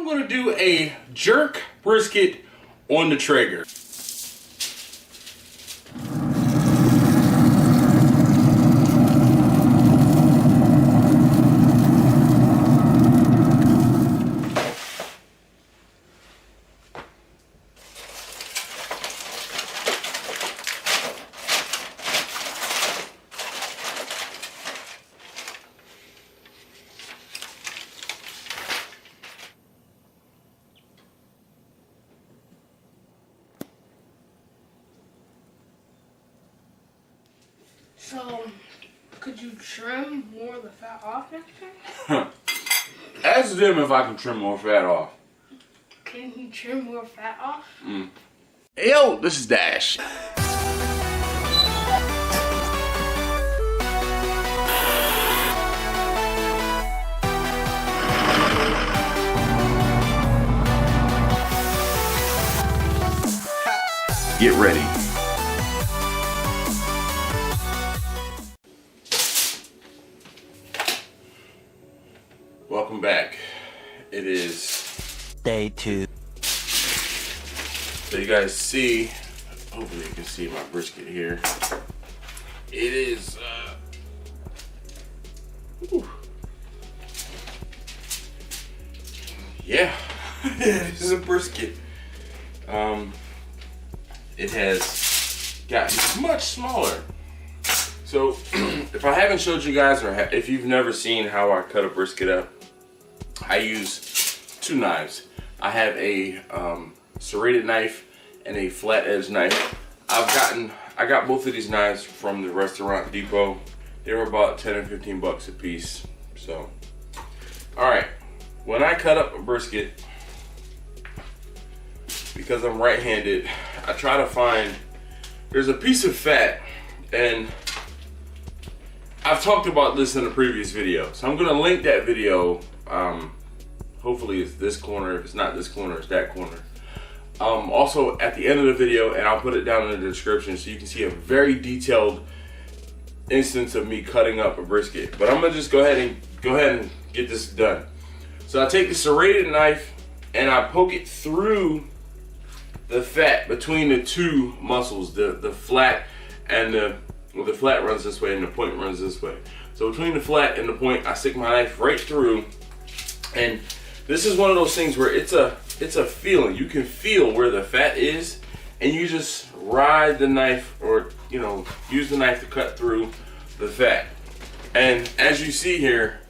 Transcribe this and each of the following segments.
I'm gonna do a jerk brisket on the Traeger. So, could you trim more of the fat off next time? Ask them if I can trim more fat off. Can you trim more fat off? Hey, yo, this is Dash. Get ready. Welcome back. It is day 2. So you guys see, hopefully you can see my brisket here. It is, yeah, it is a brisket. It has gotten much smaller. So if I haven't showed you guys, or if you've never seen how I cut a brisket up, I use 2 knives. I have a serrated knife and a flat edge knife. I got both of these knives from the Restaurant Depot. They were about 10 and 15 bucks a piece. So, all right, when I cut up a brisket, because I'm right-handed, I try to find, there's a piece of fat, and I've talked about this in a previous video, so I'm gonna link that video. Hopefully it's this corner. If it's not this corner, it's that corner. Also at the end of the video, and I'll put it down in the description so you can see a very detailed instance of me cutting up a brisket. But I'm gonna just go ahead and get this done. So I take the serrated knife and I poke it through the fat between the 2 muscles, the flat and the flat runs this way and the point runs this way. So between the flat and the point, I stick my knife right through, and this is one of those things where it's a feeling. You can feel where the fat is, and you just ride the knife, or use the knife to cut through the fat. And as you see here,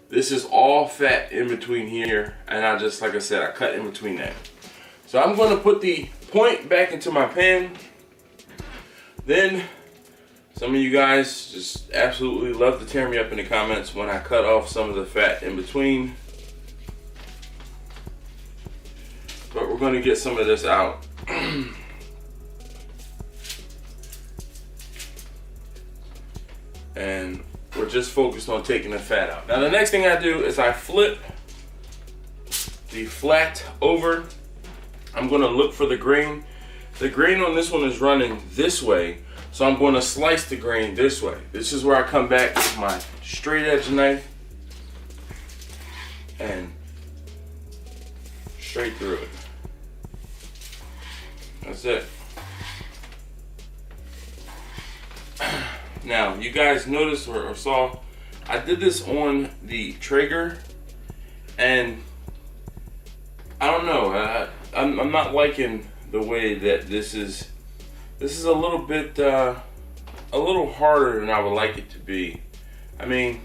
this is all fat in between here, and I just, like I said, I cut in between that. So I'm going to put the point back into my pan. Then some of you guys just absolutely love to tear me up in the comments when I cut off some of the fat in between. But we're going to get some of this out. And we're just focused on taking the fat out. Now the next thing I do is I flip the flat over. I'm going to look for the grain. The grain on this one is running this way, so I'm going to slice the grain this way. This is where I come back with my straight edge knife and straight through it. That's it. Now, you guys noticed or saw, I did this on the Traeger, and I don't know, I'm not liking the way that this is a little bit, a little harder than I would like it to be. I mean,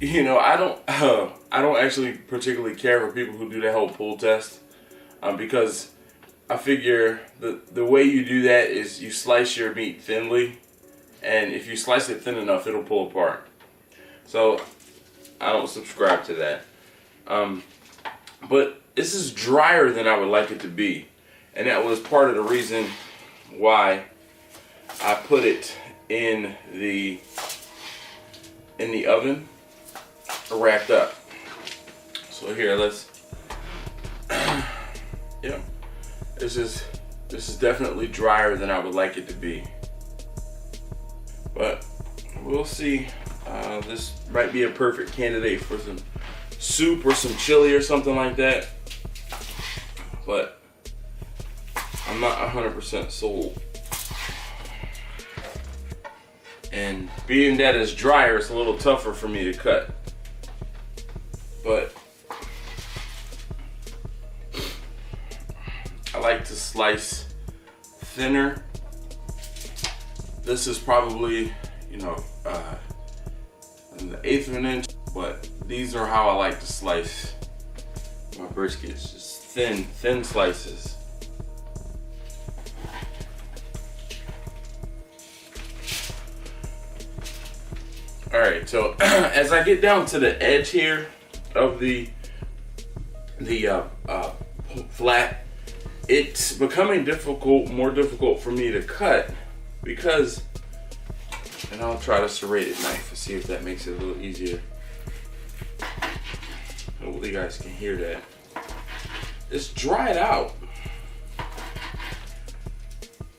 I don't actually particularly care for people who do the whole pull test, because I figure the way you do that is you slice your meat thinly, and if you slice it thin enough, it'll pull apart. So I don't subscribe to that. But this is drier than I would like it to be, and that was part of the reason why I put it in the oven, wrapped up. So here, let's. Yeah, this is definitely drier than I would like it to be, but we'll see. This might be a perfect candidate for soup or some chili or something like that. But I'm not 100% sold. And being that it's drier, it's a little tougher for me to cut. But I like to slice thinner. This is probably, you know, an 1/8 of an inch, but these are how I like to slice my briskets. Just thin slices. All right, so as I get down to the edge here of the flat, it's becoming more difficult for me to cut because, and I'll try the serrated knife to see if that makes it a little easier. Hopefully you guys can hear that. It's dried out.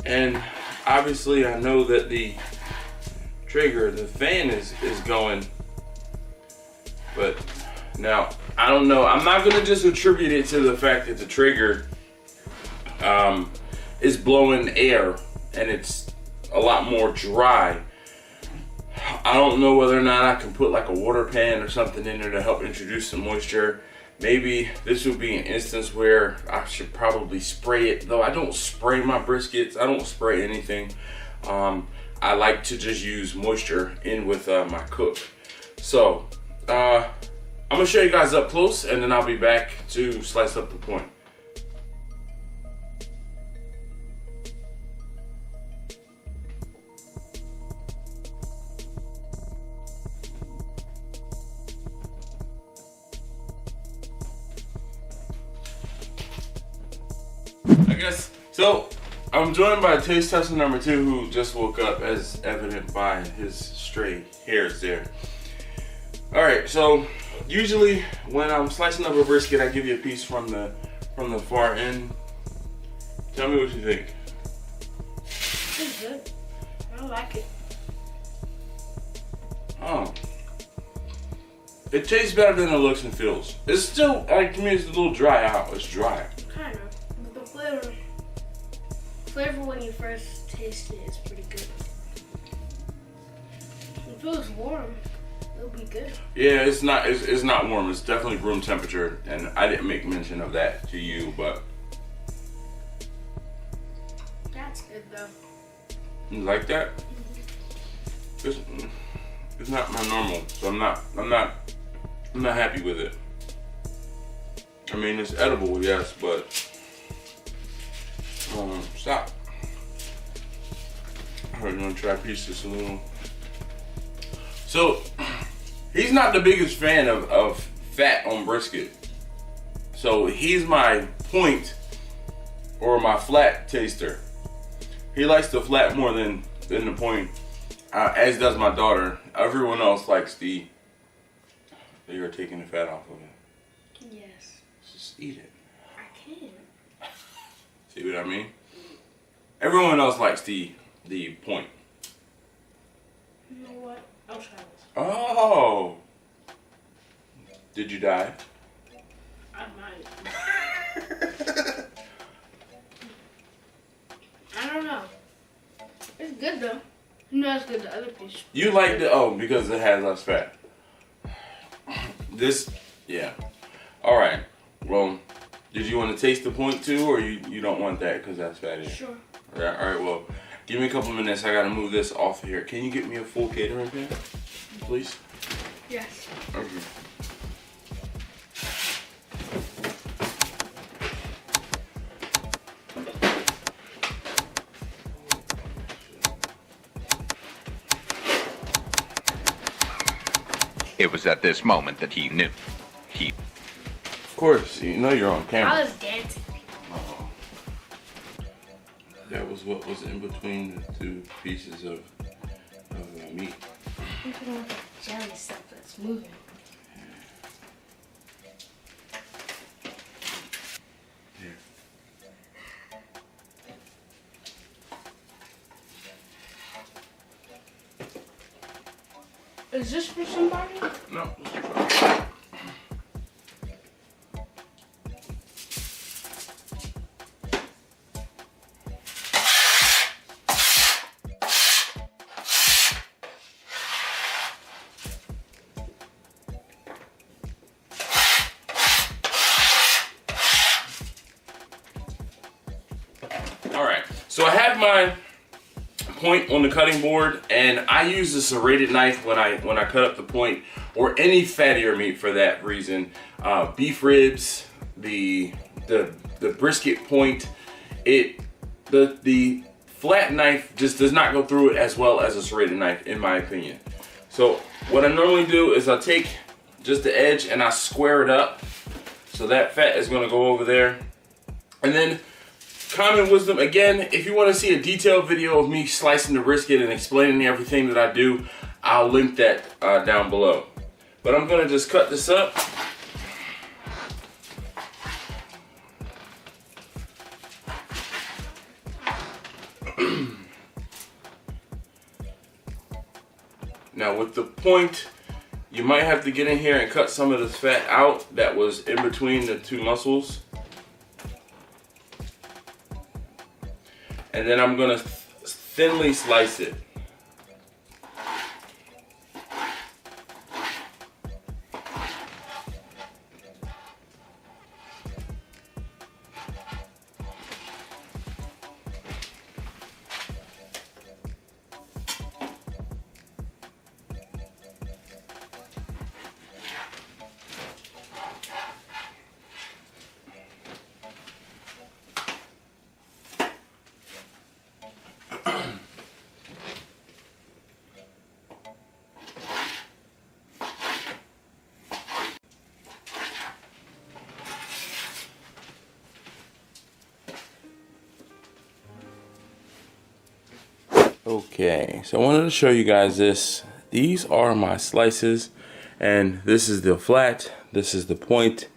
And obviously I know that the Traeger, the fan is going, but now I don't know. I'm not gonna just attribute it to the fact that the Traeger is blowing air and it's a lot more dry. I don't know whether or not I can put like a water pan or something in there to help introduce some moisture. Maybe this would be an instance where I should probably spray it, though I don't spray my briskets. I don't spray anything. I like to just use moisture in with my cook. So I'm gonna show you guys up close and then I'll be back to slice up the point. So I'm joined by taste tester number 2 who just woke up, as evident by his stray hairs there. All right, so usually when I'm slicing up a brisket, I give you a piece from the far end. Tell me what you think. It's good. I like it. Oh, it tastes better than it looks and feels. It's still, like, to me, it's a little dry out. It's dry. Kind of, but the flavor when you first taste it is pretty good. If it was warm, it would be good. Yeah, it's not warm. It's definitely room temperature, and I didn't make mention of that to you, but that's good though. You like that? Mm-hmm. It's not my normal, so I'm not happy with it. I mean, it's edible, yes, but stop. Alright, I'm gonna try to piece this a little. So, he's not the biggest fan of fat on brisket. So he's my point or my flat taster. He likes the flat more than the point, as does my daughter. Everyone else likes the. You're taking the fat off of it. Yes. Just eat it. I can. See what I mean? Everyone else likes the point. You know what? I'll try this. Oh. Did you die? I might. I don't know. It's good though. No, it's good. The other piece. You like because it has less fat. This, yeah. All right. Well, did you want to taste the point too, or you don't want that because that's fatty? Sure. All right. Well, give me a couple minutes. I gotta move this off of here. Can you get me a full catering pan, please? Yes. Okay. It was at this moment that he knew. Of course, you know you're on camera. I was dancing. That was what was in between the two pieces of meat. Look at all the jelly stuff that's moving. Here. Is this for somebody? No. So I have my point on the cutting board, and I use a serrated knife when I cut up the point, or any fattier meat for that reason. Beef ribs, the brisket point, the flat knife just does not go through it as well as a serrated knife, in my opinion. So what I normally do is I take just the edge and I square it up, so that fat is going to go over there. And then, common wisdom, again, if you want to see a detailed video of me slicing the brisket and explaining everything that I do, I'll link that down below. But I'm going to just cut this up. Now with the point, you might have to get in here and cut some of this fat out that was in between the two muscles. And then I'm gonna thinly slice it. Okay, so I wanted to show you guys this. These are my slices, and this is the flat, this is the point.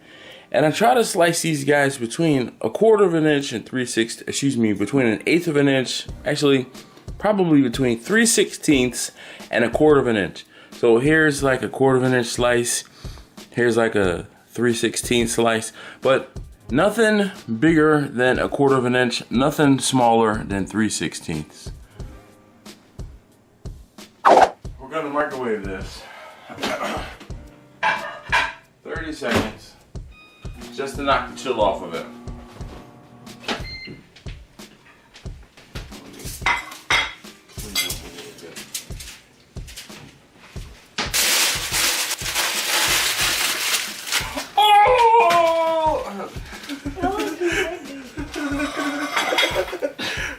And I try to slice these guys between 1/4 of an inch and between 1/8 of an inch, actually probably between 3/16 and 1/4 of an inch. So here's like 1/4 of an inch slice, here's like a 3/16 slice, but nothing bigger than 1/4 of an inch, nothing smaller than 3/16. We're gonna microwave this 30 seconds just to knock the chill off of it.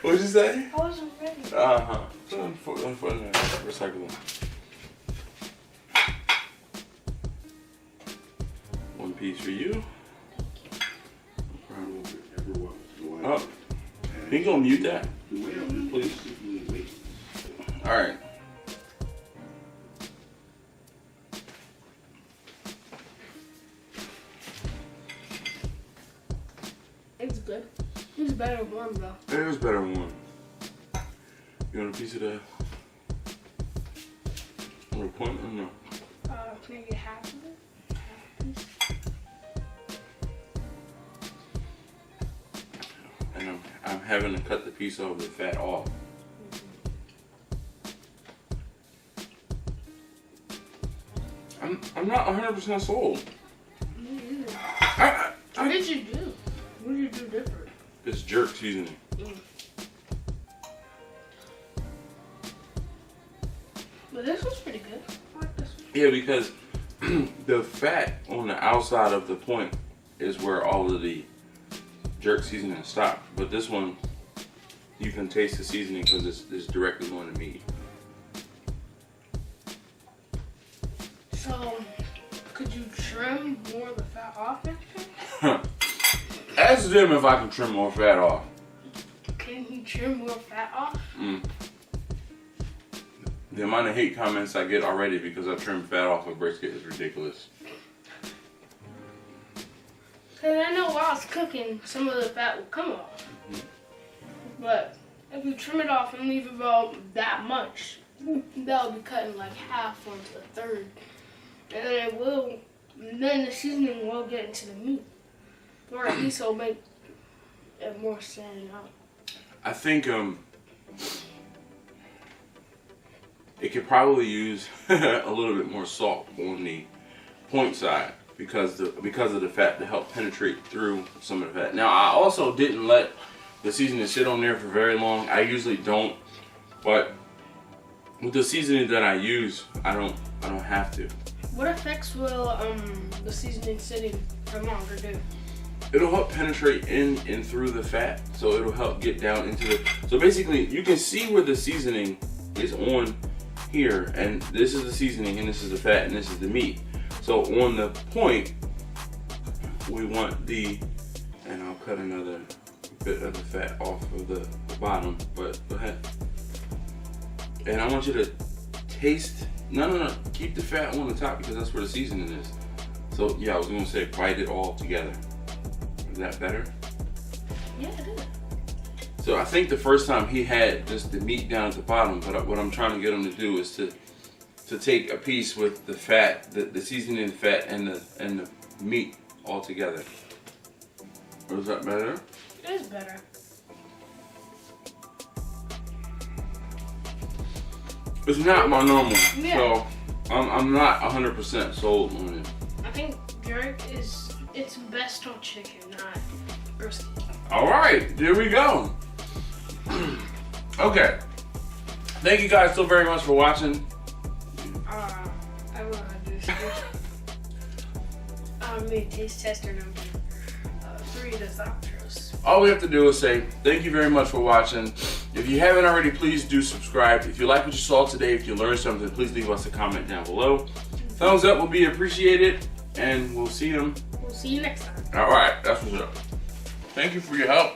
What'd you say? I wasn't ready. Recycle them. One piece for you. Oh, can you go mute that, please? All right. It's good. It's better warm though. It is better warm. You want a piece of that? Or a point or no? Can I get half of it? Half a piece? And I'm having to cut the piece of the fat off. I'm not 100% sold. Me either. What did you do? What did you do different? It's jerk seasoning. But this one's pretty good. I like this one. Yeah, because the fat on the outside of the point is where all of the jerk seasoning stops. But this one, you can taste the seasoning because it's directly going to meat. So, could you trim more of the fat off next time? Ask them if I can trim more fat off. Can you trim more fat off? The amount of hate comments I get already because I trimmed fat off of brisket is ridiculous. Because I know while it's cooking, some of the fat will come off. But if you trim it off and leave about that much, that'll be cutting like half onto a third. And then the seasoning will get into the meat. Or at least it'll make it more stand out. I think it could probably use a little bit more salt on the point side because of the fat to help penetrate through some of the fat. Now I also didn't let the seasoning sit on there for very long. I usually don't, but with the seasoning that I use, I don't have to. What effects will the seasoning sitting for longer do? It'll help penetrate in and through the fat, so it'll help get down into the. So basically, you can see where the seasoning is on here, and this is the seasoning, and this is the fat, and this is the meat. So on the point, we want the, and I'll cut another bit of the fat off of the bottom, but go ahead. And I want you to taste. No, keep the fat on the top because that's where the seasoning is. So yeah, I was gonna say bite it all together. Is that better? Yeah, it is. So I think the first time he had just the meat down at the bottom, but what I'm trying to get him to do is to take a piece with the fat, the seasoning, fat, and the meat all together. Or is that better? It is better. It's not my normal, Yeah. so I'm not 100% sold on it. I think jerk it's best on chicken, not brisket. All right, there we go. Okay. Thank you guys so very much for watching. I want to do maybe taste tester number 3 to outros. All we have to do is say thank you very much for watching. If you haven't already, please do subscribe. If you like what you saw today, if you learned something, please leave us a comment down below. Thumbs up will be appreciated, and we'll see you. We'll see you next time. All right, that's what's up. Thank you for your help.